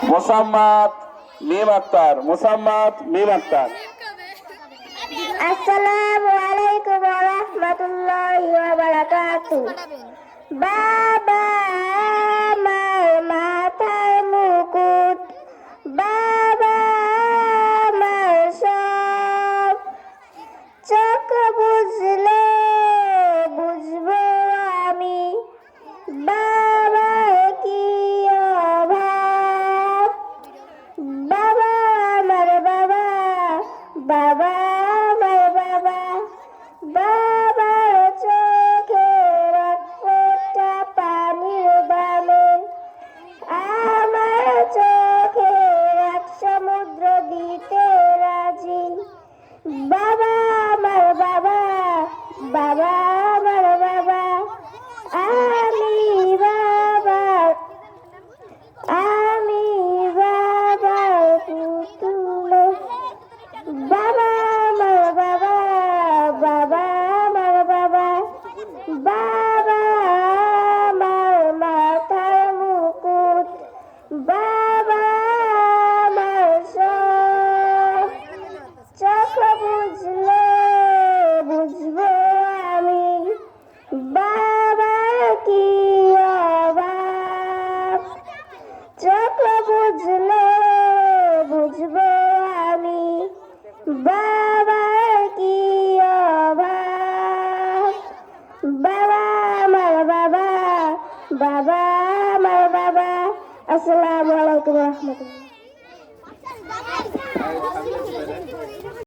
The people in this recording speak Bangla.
মোসাম্মদ মিম আক্তার, মোসাম্মদ মিম আক্তার। আসসালামু আলাইকুম ওয়া রাহমাতুল্লাহি ওয়া বারাকাতুহু। বাবা আমার মাথার মুকুট, বাবা আমার সব, চোখ বুঝলে বুঝবো আমি বাবার কি অভাব। বাবা আমার বাবা, বাবা আমার বাবা, বাবার চোখের এক ফোঁটা পানির দামে আমার চোখের এক সমুদ্র দিতে রাজি। বাবা আমার বাবা, বাবা আমার বাবা, আমি বাবার পুতুল। বাবা আমার বাবা, বাবা আমার বাবা, বাবা আমার মাথার মুকুট, বাবা আমার সব, চোখ বুঝলে বুঝবো আমি বাবার কি অভাব। চোখ বুঝলে বুঝবো আমি বাবার কি অভাব। বাবা আমার বাবা, বাবা আমার বাবা। আসসালামু আলাইকুম ওয়া রাহমাতুল্লাহ।